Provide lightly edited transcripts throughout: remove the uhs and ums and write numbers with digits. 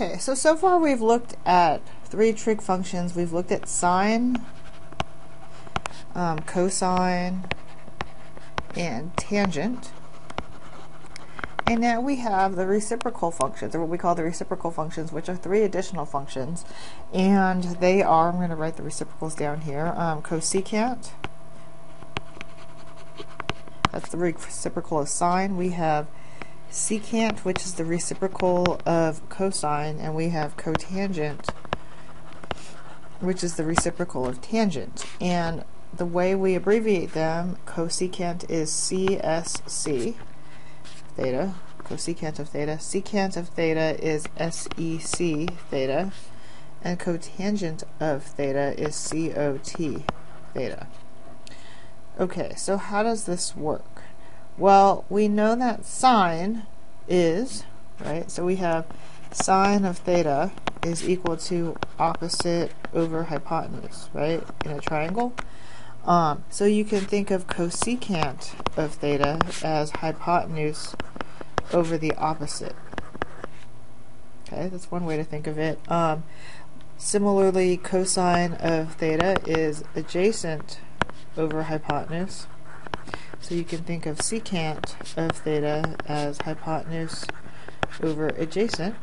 Okay, so far we've looked at three trig functions. We've looked at sine, cosine, and tangent. And now we have the reciprocal functions, or what we call the reciprocal functions, which are three additional functions. And they are, I'm going to write the reciprocals down here, cosecant. That's the reciprocal of sine. We have secant, which is the reciprocal of cosine, and we have cotangent, which is the reciprocal of tangent. And the way we abbreviate them, cosecant is CSC theta, cosecant of theta. Secant of theta is SEC theta, and cotangent of theta is COT theta. Okay, so how does this work? Well, we know that sine is, right, so we have sine of theta is equal to opposite over hypotenuse, right, in a triangle. So you can think of cosecant of theta as hypotenuse over the opposite. Okay, that's one way to think of it. Similarly, cosine of theta is adjacent over hypotenuse. So you can think of secant of theta as hypotenuse over adjacent.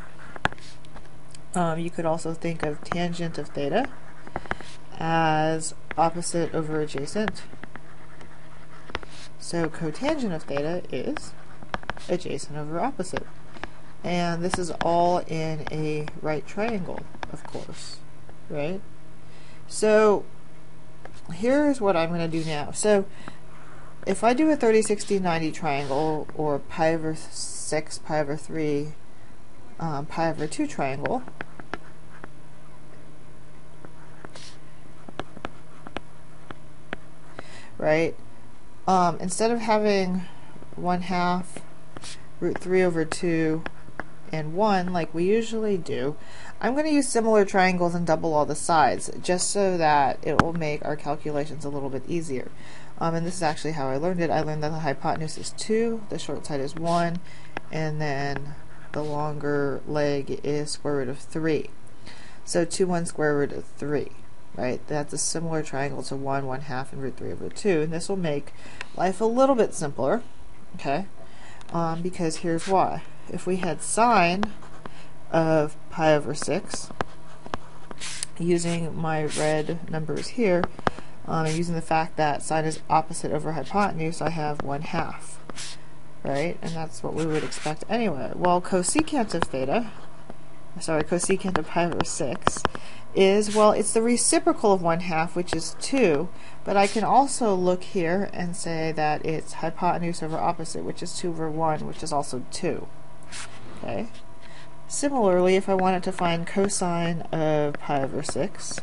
You could also think of tangent of theta as opposite over adjacent. So cotangent of theta is adjacent over opposite. And this is all in a right triangle, of course, right? So here's what I'm going to do now. So if I do a 30, 60, 90 triangle, or pi over 6, pi over 3, pi over 2 triangle, right, instead of having 1/2 root 3 over 2 and 1 like we usually do, I'm going to use similar triangles and double all the sides just so that it will make our calculations a little bit easier. And this is actually how I learned it. I learned that the hypotenuse is 2, the short side is 1, and then the longer leg is square root of 3. So 2, 1 square root of 3, right? That's a similar triangle to 1, 1/2, and root 3 over 2. And this will make life a little bit simpler, okay? Because here's why. If we had sine of pi over 6, using my red numbers here, using the fact that sine is opposite over hypotenuse, I have 1/2, right? And that's what we would expect anyway. Well, cosecant of theta, cosecant of pi over 6 is, well, it's the reciprocal of 1/2, which is 2, but I can also look here and say that it's hypotenuse over opposite, which is 2 over 1, which is also 2. Okay. Similarly, if I wanted to find cosine of pi over 6,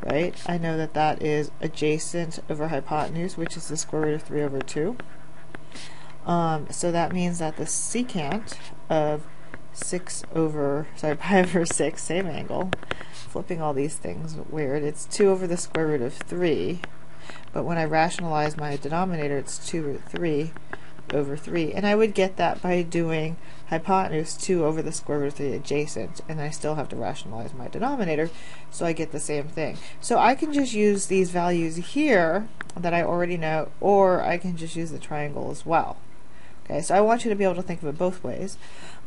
right, I know that that is adjacent over hypotenuse, which is the square root of 3 over 2. So that means that the secant of pi over 6, same angle, flipping all these things weird, it's 2 over the square root of 3, but when I rationalize my denominator, it's 2 root 3 over 3, and I would get that by doing hypotenuse 2 over the square root of 3 adjacent, and I still have to rationalize my denominator, so I get the same thing. So I can just use these values here that I already know, or I can just use the triangle as well. Okay, so I want you to be able to think of it both ways.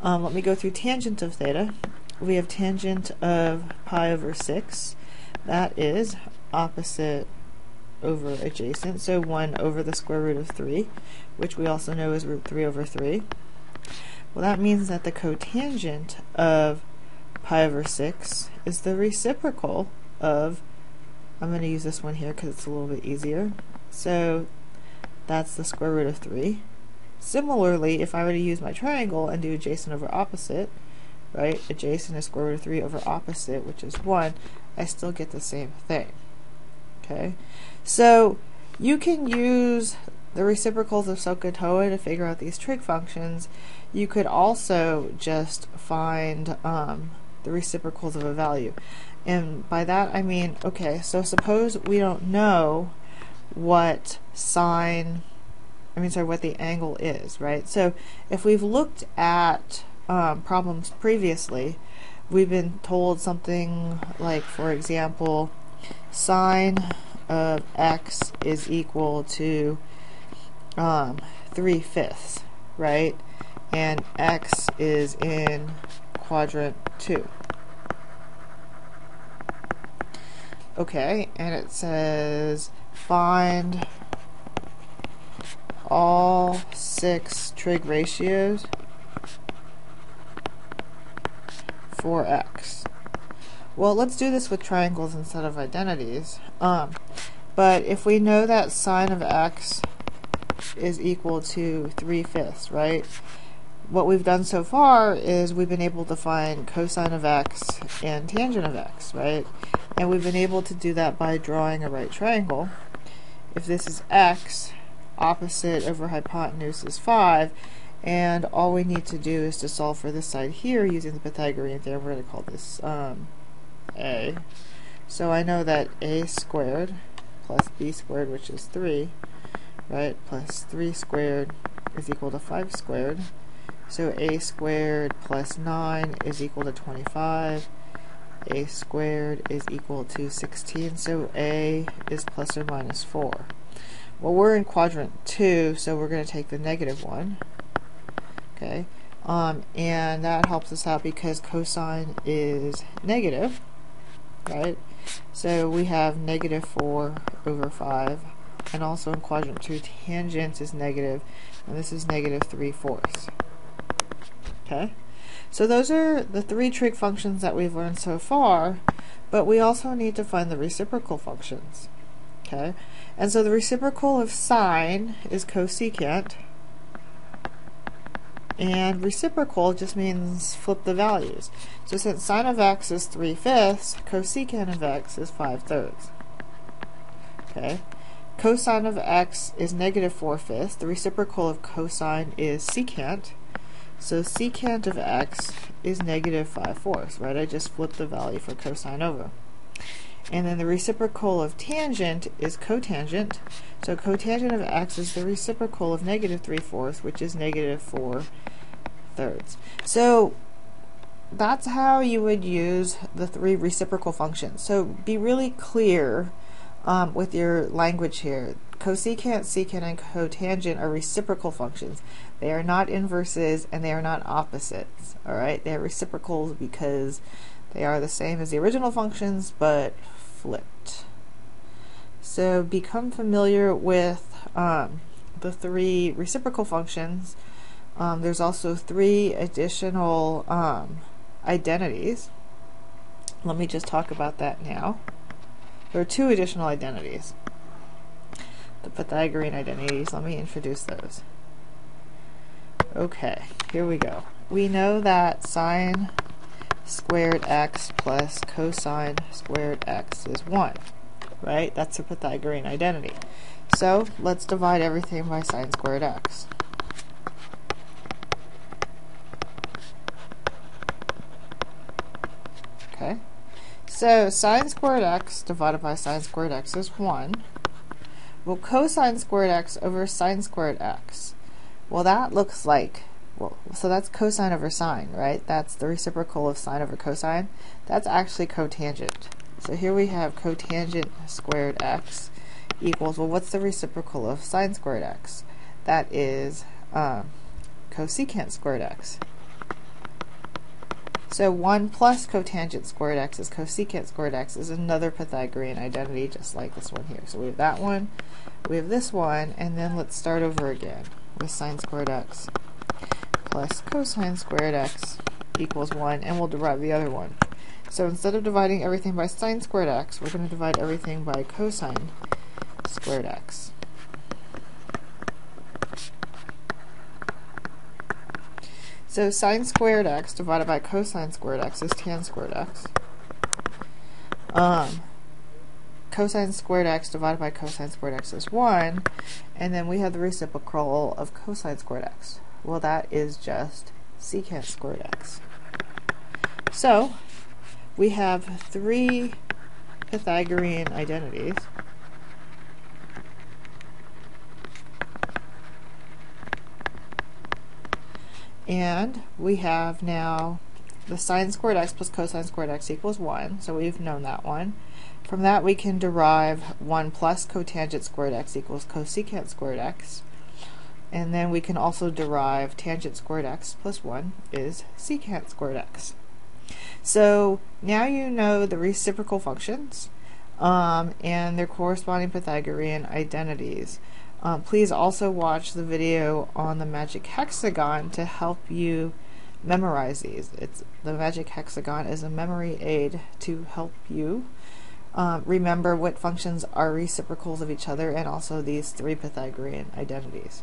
Let me go through tangent of theta. We have tangent of pi over 6. That is opposite over adjacent, so 1 over the square root of 3, which we also know is root 3 over 3. Well, that means that the cotangent of pi over 6 is the reciprocal of, I'm going to use this one here because it's a little bit easier, so that's the square root of 3. Similarly, if I were to use my triangle and do adjacent over opposite, right, adjacent is square root of 3 over opposite, which is 1, I still get the same thing. Okay, so you can use the reciprocals of SOHCAHTOA to figure out these trig functions. You could also just find the reciprocals of a value. And by that I mean, okay, so suppose we don't know what what the angle is, right? So if we've looked at problems previously we've been told something like, for example, sine of x is equal to 3/5, right? And x is in quadrant 2. Okay, and it says find all 6 trig ratios for x. Well, let's do this with triangles instead of identities. But if we know that sine of x is equal to 3/5, right? What we've done so far is we've been able to find cosine of x and tangent of x, right? And we've been able to do that by drawing a right triangle. If this is x, opposite over hypotenuse is 5, and all we need to do is to solve for this side here using the Pythagorean theorem. We're going to call this a. So I know that a squared plus b squared, which is 3, right, plus 3 squared is equal to 5 squared. So a squared plus 9 is equal to 25. A squared is equal to 16. So a is plus or minus 4. Well, we're in quadrant 2, so we're going to take the negative one. Okay, and that helps us out because cosine is negative, right? So we have negative 4 over 5, and also in quadrant 2, tangent is negative, and this is negative 3/4. Okay, so those are the 3 trig functions that we've learned so far, but we also need to find the reciprocal functions. Okay, and so the reciprocal of sine is cosecant, and reciprocal just means flip the values. So since sine of x is 3/5, cosecant of x is 5/3. Okay, cosine of x is negative 4/5. The reciprocal of cosine is secant. So secant of x is negative 5/4, right? I just flipped the value for cosine over. And then the reciprocal of tangent is cotangent. So cotangent of x is the reciprocal of negative 3/4, which is negative 4/3. So that's how you would use the 3 reciprocal functions. So be really clear with your language here. Cosecant, secant, and cotangent are reciprocal functions. They are not inverses and they are not opposites. All right, they are reciprocals because they are the same as the original functions but flipped. So become familiar with the 3 reciprocal functions. There's also 3 additional identities. Let me just talk about that now. There are 2 additional identities. The Pythagorean identities. Let me introduce those. Okay, here we go. We know that sine squared x plus cosine squared x is 1, right? That's a Pythagorean identity. So let's divide everything by sine squared x. Okay, so sine squared x divided by sine squared x is 1. Well, cosine squared x over sine squared x. Well, that looks like, well, so that's cosine over sine, right? That's the reciprocal of sine over cosine. That's actually cotangent. So here we have cotangent squared x equals, well, what's the reciprocal of sine squared x? That is cosecant squared x. So 1 plus cotangent squared x is cosecant squared x is another Pythagorean identity just like this one here. So we have that one, we have this one, and then let's start over again with sine squared x plus cosine squared x equals 1, and we'll derive the other one. So instead of dividing everything by sine squared x, we're going to divide everything by cosine squared x. So sine squared x divided by cosine squared x is tan squared x. Cosine squared x divided by cosine squared x is 1, and then we have the reciprocal of cosine squared x. Well, that is just secant squared x. So we have 3 Pythagorean identities. And we have now the sine squared x plus cosine squared x equals 1, so we've known that one. From that we can derive 1 plus cotangent squared x equals cosecant squared x. And then we can also derive tangent squared x plus 1 is secant squared x. So now you know the reciprocal functions and their corresponding Pythagorean identities. Please also watch the video on the magic hexagon to help you memorize these. The magic hexagon is a memory aid to help you remember what functions are reciprocals of each other and also these 3 Pythagorean identities.